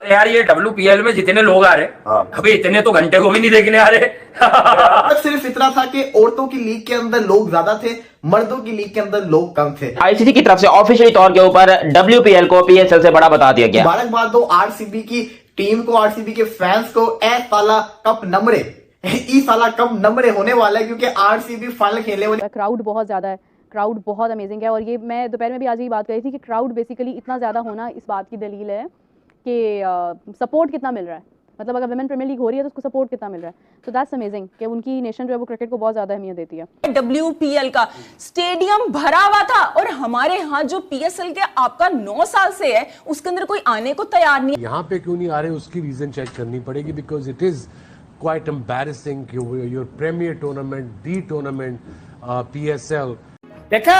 यार ये WPL में जितने लोग आ रहे हैं अभी इतने तो घंटे को भी नहीं देखने आ रहे। सिर्फ इतना था कि औरतों की लीग के अंदर लोग ज्यादा थे, मर्दों की लीग के अंदर लोग कम थे। आईसीसी की तरफ से ऑफिशियली तौर के ऊपर WPL को PSL से बड़ा बता दिया गया। मुबारकबाद दो आरसीबी की टीम को, आरसीबी के फैंस को। साला कप नंबरे इस साला कप नंबरे होने वाला है क्योंकि आरसीबी फाइनल खेलने वाली। क्राउड बहुत ज्यादा है, क्राउड बहुत अमेजिंग है। और ये मैं दोपहर में भी आज ही बात कर रही थी कि क्राउड बेसिकली इतना ज़्यादा होना इस बात की दलील है कि सपोर्ट कितना मिल रहा है। मतलब अगर वुमेन प्रीमियर लीग हो रही है तो उसको सपोर्ट कितना मिल रहा है। तो दैट्स अमेजिंग कि उनकी नेशन जो है वो क्रिकेट को बहुत ज़्यादा अहमियत देती है। WPL का स्टेडियम भरा हुआ था और हमारे यहाँ जो PSL के आपका 9 साल से है उसके अंदर कोई आने को तैयार नहीं। यहाँ पे क्यों नहीं आ रहे उसकी रीजन चेक करनी पड़ेगी, because it is quite embarrassing your premier tournament, the tournament PSL। देखा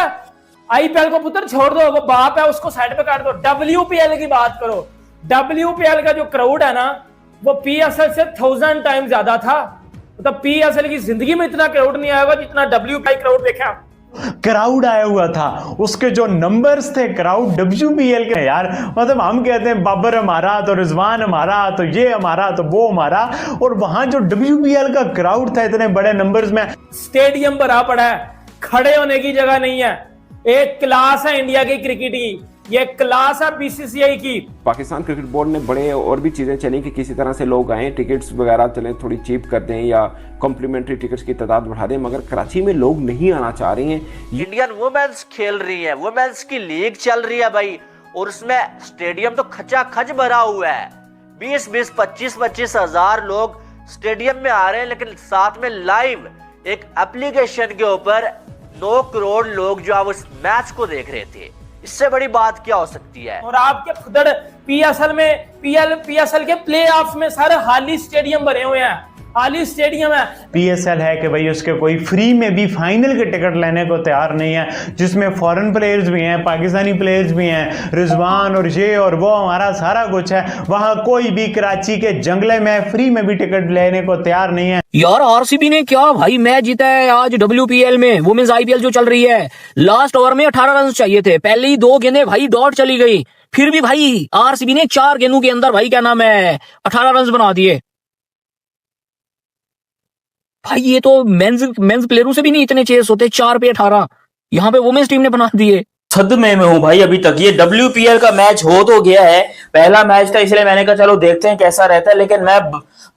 IPL को पुत्र छोड़ दो, वो बाप है उसको साइड पे काट दो। WPL की बात करो। WPL का जो क्राउड है ना वो PSL से 1000 टाइम ज्यादा था। मतलब PSL की जिंदगी में इतना क्राउड नहीं आएगा जितना WPL क्राउड देखा। क्राउड आया हुआ था, उसके जो नंबर्स थे क्राउड WPL के यार। मतलब हम कहते हैं बाबर हमारा तो रिजवान हमारा तो ये हमारा तो वो हमारा, और वहां जो WPL का क्राउड था इतने बड़े नंबर्स में। स्टेडियम भरा पड़ा है, खड़े होने की जगह नहीं है। एक क्लास है इंडिया की क्रिकेट की, ये क्लास है BCCI की। पाकिस्तान क्रिकेट बोर्ड ने बड़े और भी चीजें चली कि किसी तरह से लोग आए, टिकट्स वगैरह चले थोड़ी चीप कर दें या कॉम्प्लीमेंट्री टिकट्स की तादाद बढ़ा दें, मगर कराची में लोग नहीं आना चाह रहे हैं। इंडियन वुमेन्स खेल रही है, वुमेन्स की लीग चल रही है भाई, और उसमें स्टेडियम तो खचाखच भरा हुआ है। 20-20, 25-25 हजार लोग स्टेडियम में आ रहे हैं, लेकिन साथ में लाइव एक एप्लीकेशन के ऊपर 9 करोड़ लोग जो है उस मैच को देख रहे थे। इससे बड़ी बात क्या हो सकती है। और आपके खुदड़ PSL में PSL के प्ले ऑफ में सारे हाली स्टेडियम भरे हुए हैं, हाली स्टेडियम है। PSL है कि भाई उसके कोई फ्री में भी फाइनल के टिकट लेने को तैयार नहीं है, जिसमें फॉरेन प्लेयर्स भी हैं, पाकिस्तानी प्लेयर्स भी हैं, रिजवान और ये और वो हमारा सारा कुछ है। वहां कोई भी कराची के जंगले में फ्री में भी टिकट लेने को तैयार नहीं है। यार RCB ने क्या भाई मैच जीता है आज WPL में। वुमेन्स IPL जो चल रही है, लास्ट ओवर में 18 रन चाहिए थे, पहले ही 2 गेंदें भाई डॉट चली गई, फिर भी भाई RCB ने 4 गेंदों के अंदर भाई क्या नाम है 18 रन बना दिए। भाई ये तो मेंस प्लेयरों से भी नहीं इतने चेस होते, 4 पे 18 यहाँ पे वुमेन्स टीम ने बना दिए। सदमे में हूं भाई अभी तक। ये WPL का मैच हो तो गया है, पहला मैच था इसलिए मैंने कहा चलो देखते हैं कैसा रहता है, लेकिन मैं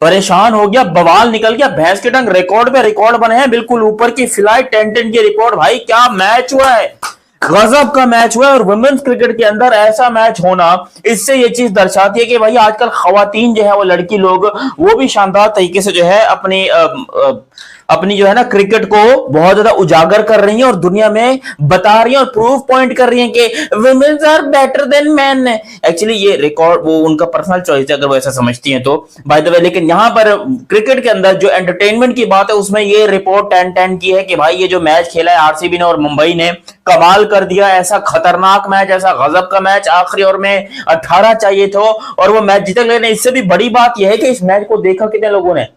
परेशान हो गया, बवाल निकल गया, भैंस के टंग रिकॉर्ड पे रिकॉर्ड बने हैं, बिल्कुल ऊपर की फ्लाइट 10-10 की रिकॉर्ड। भाई क्या मैच हुआ है, गजब का मैच हुआ है। और वुमेन्स क्रिकेट के अंदर ऐसा मैच होना, इससे ये चीज दर्शाती है कि भाई आजकल खवातीन जो है वो लड़की लोग वो भी शानदार तरीके से जो है अपनी जो है ना क्रिकेट को बहुत ज्यादा उजागर कर रही हैं और दुनिया में बता रही हैं और प्रूफ पॉइंट कर रही हैं कि women's are better than men. Actually ये रिकॉर्ड वो उनका पर्सनल चॉइस है अगर वो ऐसा समझती हैं तो, बाय द वे। लेकिन यहाँ पर क्रिकेट के अंदर जो एंटरटेनमेंट की बात है उसमें ये रिपोर्ट 10-10 की है कि भाई ये जो मैच खेला है RCB ने और मुंबई ने, कमाल कर दिया। ऐसा खतरनाक मैच, ऐसा गजब का मैच, आखिरी ओवर में 18 चाहिए थे और वो मैच जीता। लेकिन इससे भी बड़ी बात यह है कि इस मैच को देखा कितने लोगों ने,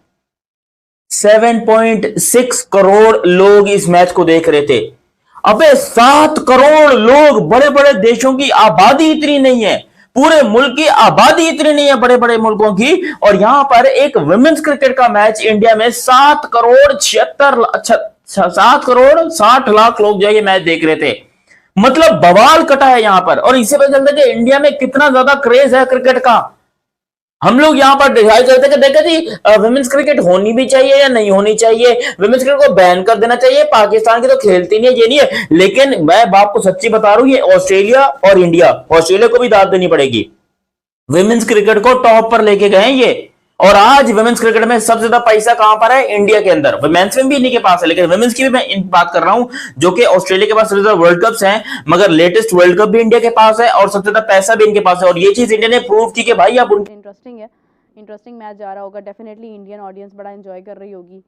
7.6 करोड़ लोग इस मैच को देख रहे थे। अबे 7 करोड़ लोग, बड़े बड़े देशों की आबादी इतनी नहीं है, पूरे मुल्क की आबादी इतनी नहीं है बड़े बड़े मुल्कों की, और यहां पर एक वुमेन्स क्रिकेट का मैच इंडिया में 7 करोड़ 60 लाख लोग जो ये मैच देख रहे थे। मतलब बवाल कटा है यहां पर, और इससे पता चलता है कि इंडिया में कितना ज्यादा क्रेज है क्रिकेट का। हम लोग यहाँ पर डिसाइड करते हैं कि देखा जी वुमेन्स क्रिकेट होनी भी चाहिए या नहीं होनी चाहिए, वुमेन्स क्रिकेट को बैन कर देना चाहिए, पाकिस्तान की तो खेलती नहीं है, ये नहीं है। लेकिन मैं बाप को सच्ची बता रहा हूं, ये ऑस्ट्रेलिया और इंडिया, ऑस्ट्रेलिया को भी दाद देनी पड़ेगी, वुमेन्स क्रिकेट को टॉप पर लेके गए ये। और आज वुमेन्स क्रिकेट में सबसे ज्यादा पैसा कहां पर है, इंडिया के अंदर। वुमेन्स में भी इन्हीं के पास है, लेकिन वुमेन्स की भी मैं बात कर रहा हूं, जो कि ऑस्ट्रेलिया के पास सबसे ज्यादा वर्ल्ड कप्स हैं, मगर लेटेस्ट वर्ल्ड कप भी इंडिया के पास है और सबसे ज्यादा पैसा भी इनके पास है। और ये चीज इंडिया ने प्रूव की कि भाई अब इंटरेस्टिंग है, इंटरेस्टिंग मैच जा रहा होगा। डेफिनेटली इंडियन ऑडियंस बड़ा एंजॉय कर रही होगी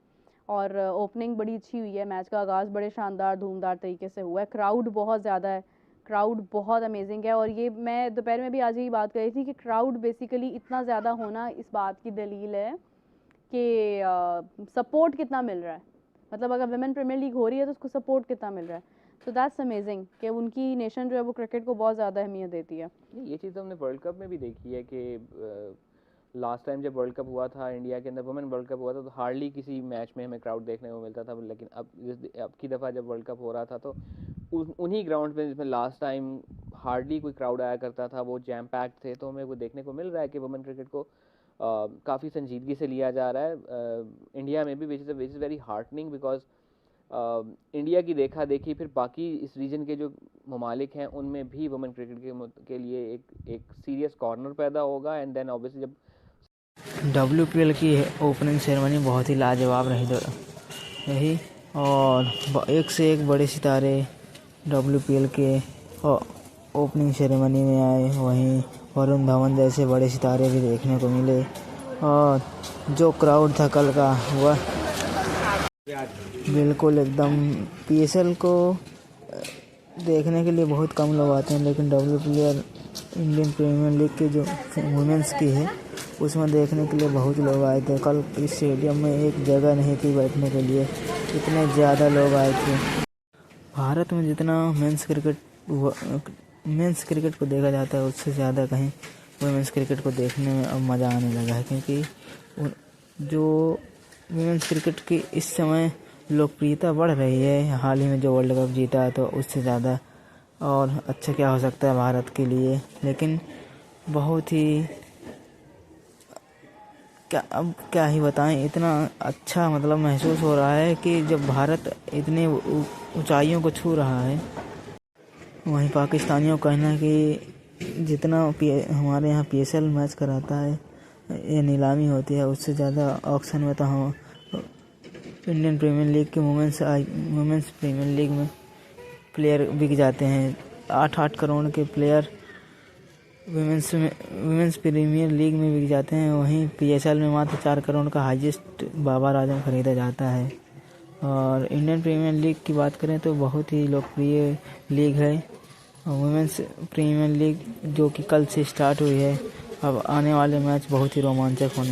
और ओपनिंग बड़ी अच्छी हुई है, मैच का आगाज़ बड़े शानदार धूमधार तरीके से हुआ है। क्राउड बहुत ज़्यादा है, क्राउड बहुत अमेजिंग है। और ये मैं दोपहर में भी आज ही बात कर रही थी कि क्राउड बेसिकली इतना ज़्यादा होना इस बात की दलील है कि सपोर्ट कितना मिल रहा है। मतलब अगर वुमेन प्रीमियर लीग हो रही है तो उसको सपोर्ट कितना मिल रहा है। सो दैट्स अमेजिंग कि उनकी नेशन जो है वो क्रिकेट को बहुत ज़्यादा अहमियत देती है। ये चीज़ तो हमने वर्ल्ड कप में भी देखी है कि लास्ट टाइम जब वर्ल्ड कप हुआ था इंडिया के अंदर, वुमेन वर्ल्ड कप हुआ था, तो हार्डली किसी मैच में हमें क्राउड देखने को मिलता था। लेकिन अब की दफ़ा जब वर्ल्ड कप हो रहा था तो उन्हीं ग्राउंड पे जिसमें लास्ट टाइम हार्डली कोई क्राउड आया करता था वो जैम पैक्ड थे। तो हमें वो देखने को मिल रहा है कि वुमेन क्रिकेट को काफ़ी संजीदगी से लिया जा रहा है इंडिया में भी, which is very heartening because India की देखा देखी फिर बाकी इस रीजन के जो ममालिक हैं उनमें भी वुमेन क्रिकेट के लिए एक सीरियस कॉर्नर पैदा होगा। एंड देन ऑब्वियसली जब WPL की ओपनिंग सेरेमनी बहुत ही लाजवाब रही और एक से एक बड़े सितारे WPL के ओपनिंग सेरेमनी में आए। वहीं वरुण धवन जैसे बड़े सितारे भी देखने को मिले और जो क्राउड था कल का वह बिल्कुल एकदम PSL को देखने के लिए बहुत कम लोग आते हैं, लेकिन WPL इंडियन प्रीमियर लीग की जो वुमेंस की है उसमें देखने के लिए बहुत लोग आए थे। कल इस स्टेडियम में एक जगह नहीं थी बैठने के लिए, इतने ज़्यादा लोग आए थे। भारत में जितना मेंस क्रिकेट को देखा जाता है उससे ज़्यादा कहीं वुमेंस क्रिकेट को देखने में अब मज़ा आने लगा है, क्योंकि जो वुमेंस क्रिकेट की इस समय लोकप्रियता बढ़ रही है। हाल ही में जो वर्ल्ड कप जीता है तो उससे ज़्यादा और अच्छा क्या हो सकता है भारत के लिए। लेकिन बहुत ही क्या ही बताएं, इतना अच्छा मतलब महसूस हो रहा है कि जब भारत इतनी ऊंचाइयों को छू रहा है। वहीं पाकिस्तानियों का कहना है कि जितना हमारे यहाँ PSL मैच कराता है ये नीलामी होती है उससे ज़्यादा ऑक्शन में तो हम इंडियन प्रीमियर लीग के वुमेंस प्रीमियर लीग में प्लेयर बिक जाते हैं। 8-8 करोड़ के प्लेयर वुमेंस प्रीमियर लीग में बिक जाते हैं। वहीं PSL में मात्र 4 करोड़ का हाईएस्ट बाबर आजम खरीदा जाता है। और इंडियन प्रीमियर लीग की बात करें तो बहुत ही लोकप्रिय लीग है वुमेंस प्रीमियर लीग, जो कि कल से स्टार्ट हुई है। अब आने वाले मैच बहुत ही रोमांचक होने